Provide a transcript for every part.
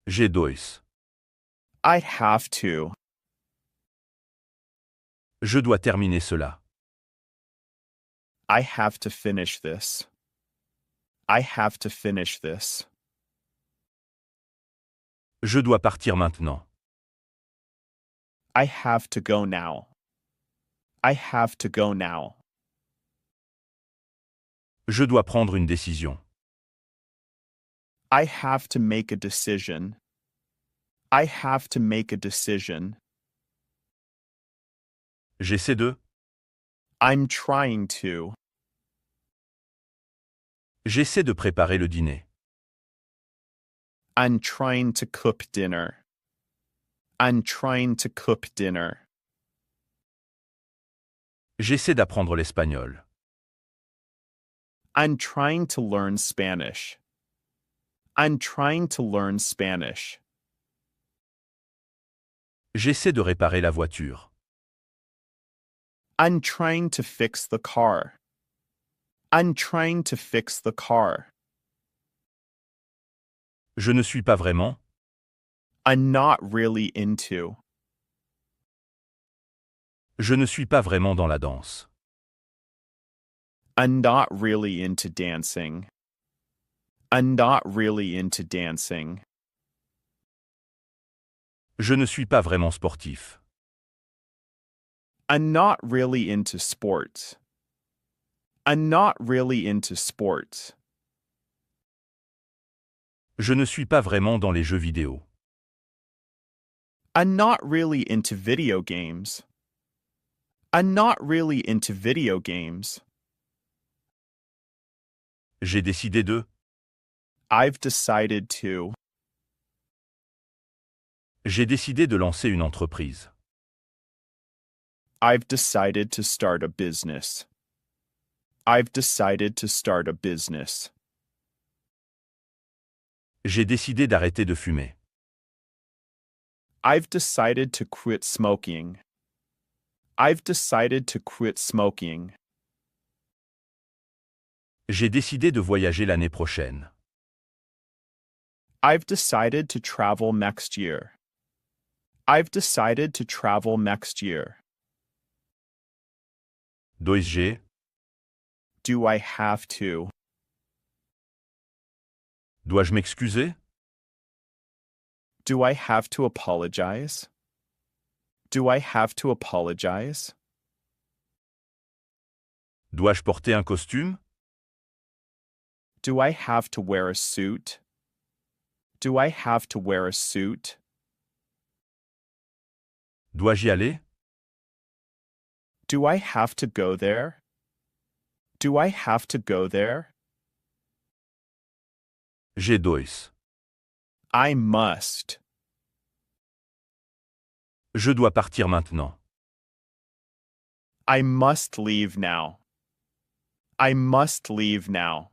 J'ai dois. I have to. Je dois terminer cela. I have to finish this. I have to finish this. Je dois partir maintenant. I have to go now. I have to go now. Je dois prendre une décision. I have to make a decision. I have to make a decision. J'essaie de. I'm trying to. J'essaie de préparer le dîner. I'm trying to cook dinner. I'm trying to cook dinner. J'essaie d'apprendre l'espagnol. I'm trying to learn Spanish. I'm trying to learn Spanish. J'essaie de réparer la voiture. I'm trying to fix the car. I'm trying to fix the car. Je ne suis pas vraiment. I'm not really into. Je ne suis pas vraiment dans la danse. I'm not really into dancing. I'm not really into dancing. Je ne suis pas vraiment sportif. I'm not really into sports. I'm not really into sports. Je ne suis pas vraiment dans les jeux vidéo. I'm not really into video games. I'm not really into video games. J'ai décidé de. I've decided to. J'ai décidé de lancer une entreprise. I've decided to start a business. I've decided to start a business. J'ai décidé d'arrêter de fumer. I've decided to quit smoking. I've decided to quit smoking. J'ai décidé de voyager l'année prochaine. I've decided to travel next year. I've decided to travel next year. Dois-je? Do I have to? Dois-je m'excuser? Do I have to apologize? Do I have to apologize? Dois-je porter un costume? Do I have to wear a suit? Do I have to wear a suit? Dois-je y aller? Do I have to go there? Do I have to go there? J'ai dois. I must. Je dois partir maintenant. I must leave now. I must leave now.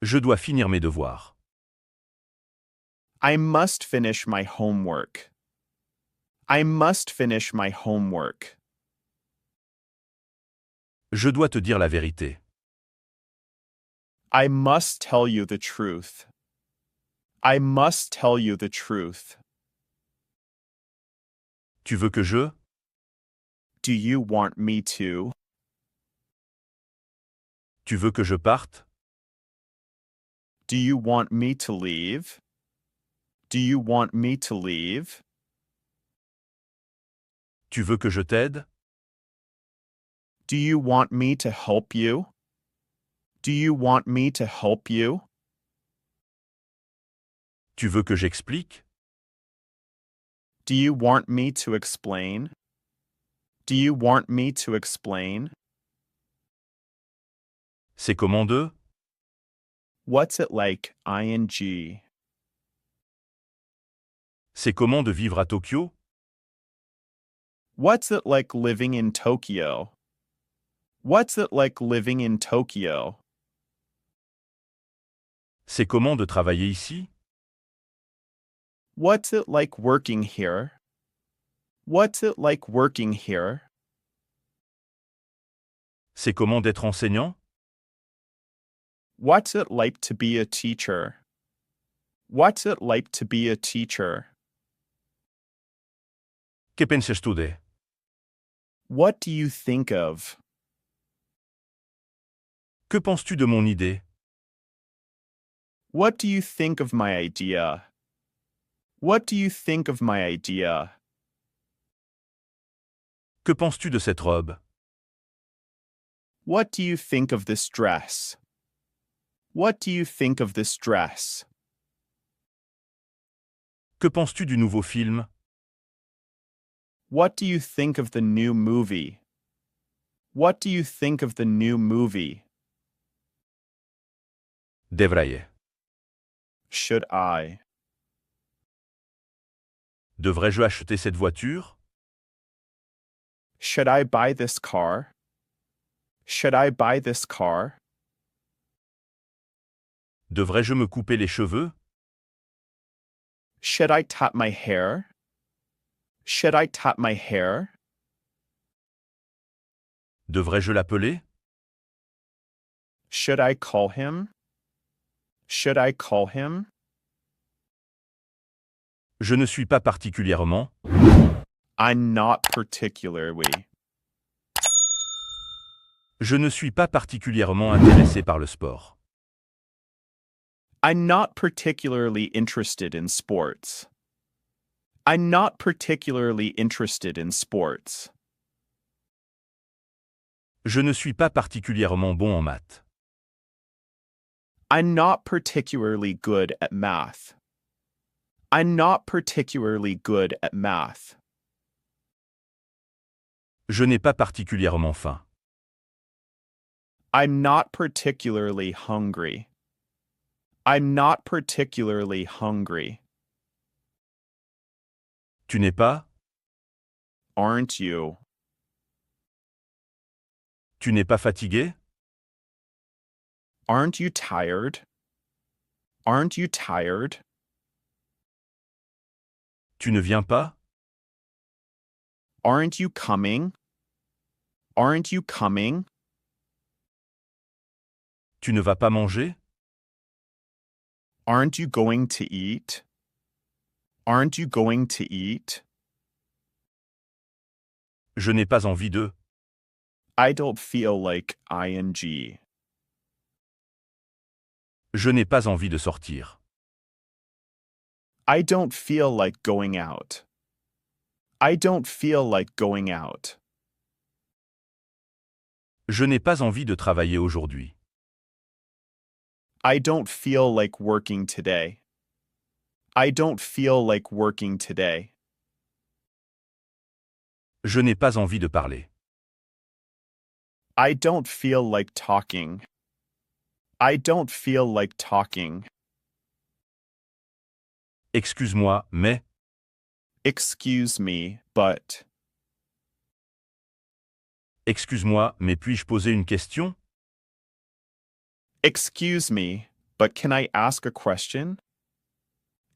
Je dois finir mes devoirs. I must finish my homework. I must finish my homework. Je dois te dire la vérité. I must tell you the truth. I must tell you the truth. Tu veux que je? Do you want me to? Tu veux que je parte? Do you want me to leave? Do you want me to leave? Tu veux que je t'aide? Do you want me to help you? Do you want me to help you? Tu veux que j'explique? Do you want me to explain? Do you want me to explain? C'est comment de? What's it like, ing? C'est comment de vivre à Tokyo? What's it like living in Tokyo? What's it like living in Tokyo? C'est comment de travailler ici? What's it like working here? What's it like working here? C'est comment d'être enseignant? What's it like to be a teacher? What's it like to be a teacher? Che penses tu de? What do you think of? Que penses-tu de mon idée? What do you think of my idea? What do you think of my idea? Que penses-tu de cette robe? What do you think of this dress? What do you think of this dress? Que penses-tu du nouveau film? What do you think of the new movie? What do you think of the new movie? Devrais-je? Should I? Devrais-je acheter cette voiture? Should I buy this car? Should I buy this car? Devrais-je me couper les cheveux? Should I tap my hair? Should I tap my hair? Devrais-je l'appeler? Should I call him? Should I call him? Je ne suis pas particulièrement. I'm not particularly. Je ne suis pas particulièrement intéressé par le sport. I'm not particularly interested in sports. I'm not particularly interested in sports. Je ne suis pas particulièrement bon en maths. I'm not particularly good at math. I'm not particularly good at math. Je n'ai pas particulièrement faim. I'm not particularly hungry. I'm not particularly hungry. Tu n'es pas? Aren't you? Tu n'es pas fatigué? Aren't you tired? Aren't you tired? Tu ne viens pas? Aren't you coming? Aren't you coming? Tu ne vas pas manger? Aren't you going to eat? Aren't you going to eat? Je n'ai pas envie de. I don't feel like ing. Je n'ai pas envie de sortir. I don't feel like going out. I don't feel like going out. Je n'ai pas envie de travailler aujourd'hui. I don't feel like working today. I don't feel like working today. Je n'ai pas envie de parler. I don't feel like talking. I don't feel like talking. Excuse-moi, mais. Excuse me, but. Excuse-moi, mais puis-je poser une question? Excuse me, but can I ask a question?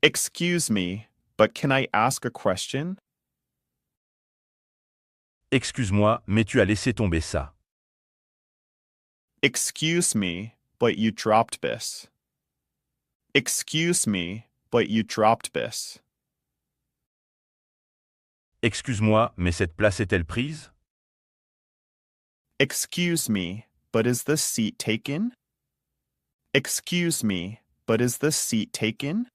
Excuse me, but can I ask a question? Excuse-moi, mais tu as laissé tomber ça. Excuse me, but you dropped this. Excuse me, but you dropped this. Excuse-moi, mais cette place est-elle prise? Excuse me, but is this seat taken? Excuse me, but is this seat taken?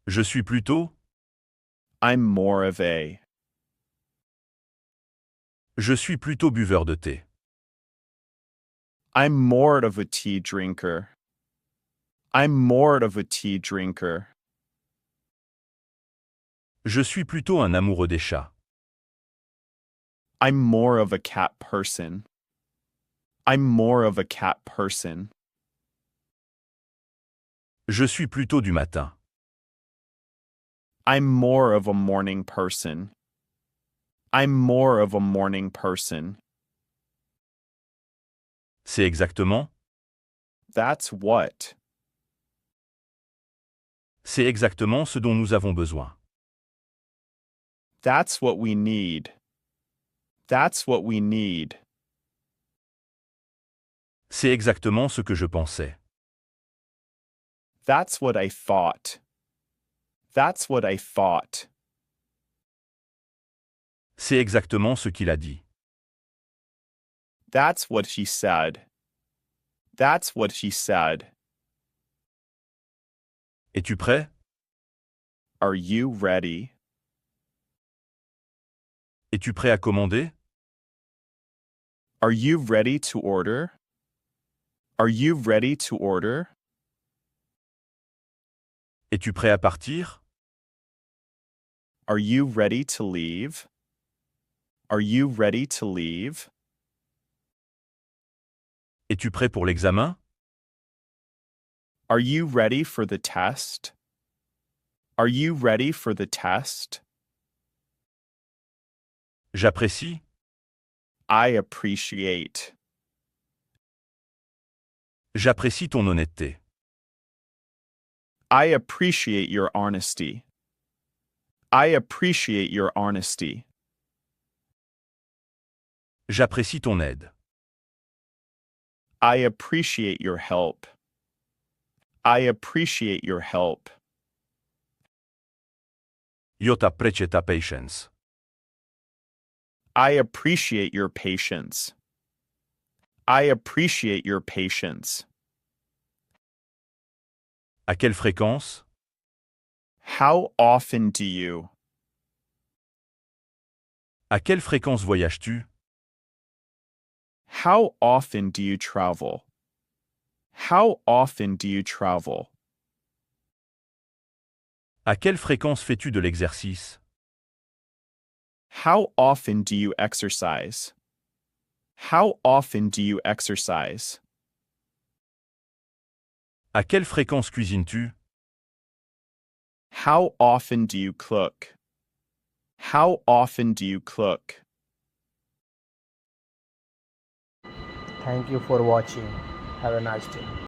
Je suis plutôt. I'm more of a. Je suis plutôt buveur de thé. I'm more of a tea drinker. I'm more of a tea drinker. Je suis plutôt un amoureux des chats. I'm more of a cat person. I'm more of a cat person. Je suis plutôt du matin. I'm more of a morning person. I'm more of a morning person. C'est exactement. That's what. C'est exactement ce dont nous avons besoin. That's what we need. That's what we need. C'est exactement ce que je pensais. That's what I thought. That's what I thought. C'est exactement ce qu'il a dit. That's what she said. That's what she said. Es-tu prêt? Are you ready? Es-tu prêt à commander? Are you ready to order? Are you ready to order? Es-tu prêt à partir? Are you ready to leave? Are you ready to leave? Es-tu prêt pour l'examen? Are you ready for the test? Are you ready for the test? J'apprécie. I appreciate. J'apprécie ton honnêteté. I appreciate your honesty. I appreciate your honesty. J'apprécie ton aide. I appreciate your help. I appreciate your help. Io t'apprezzo ta patience. I appreciate your patience. I appreciate your patience. À quelle fréquence? How often do you? À quelle fréquence voyages-tu? How often do you travel? How often do you travel? À quelle fréquence fais-tu de l'exercice? How often do you exercise? How often do you exercise? À quelle fréquence cuisines-tu? How often do you cook? How often do you cook? Thank you for watching. Have a nice day.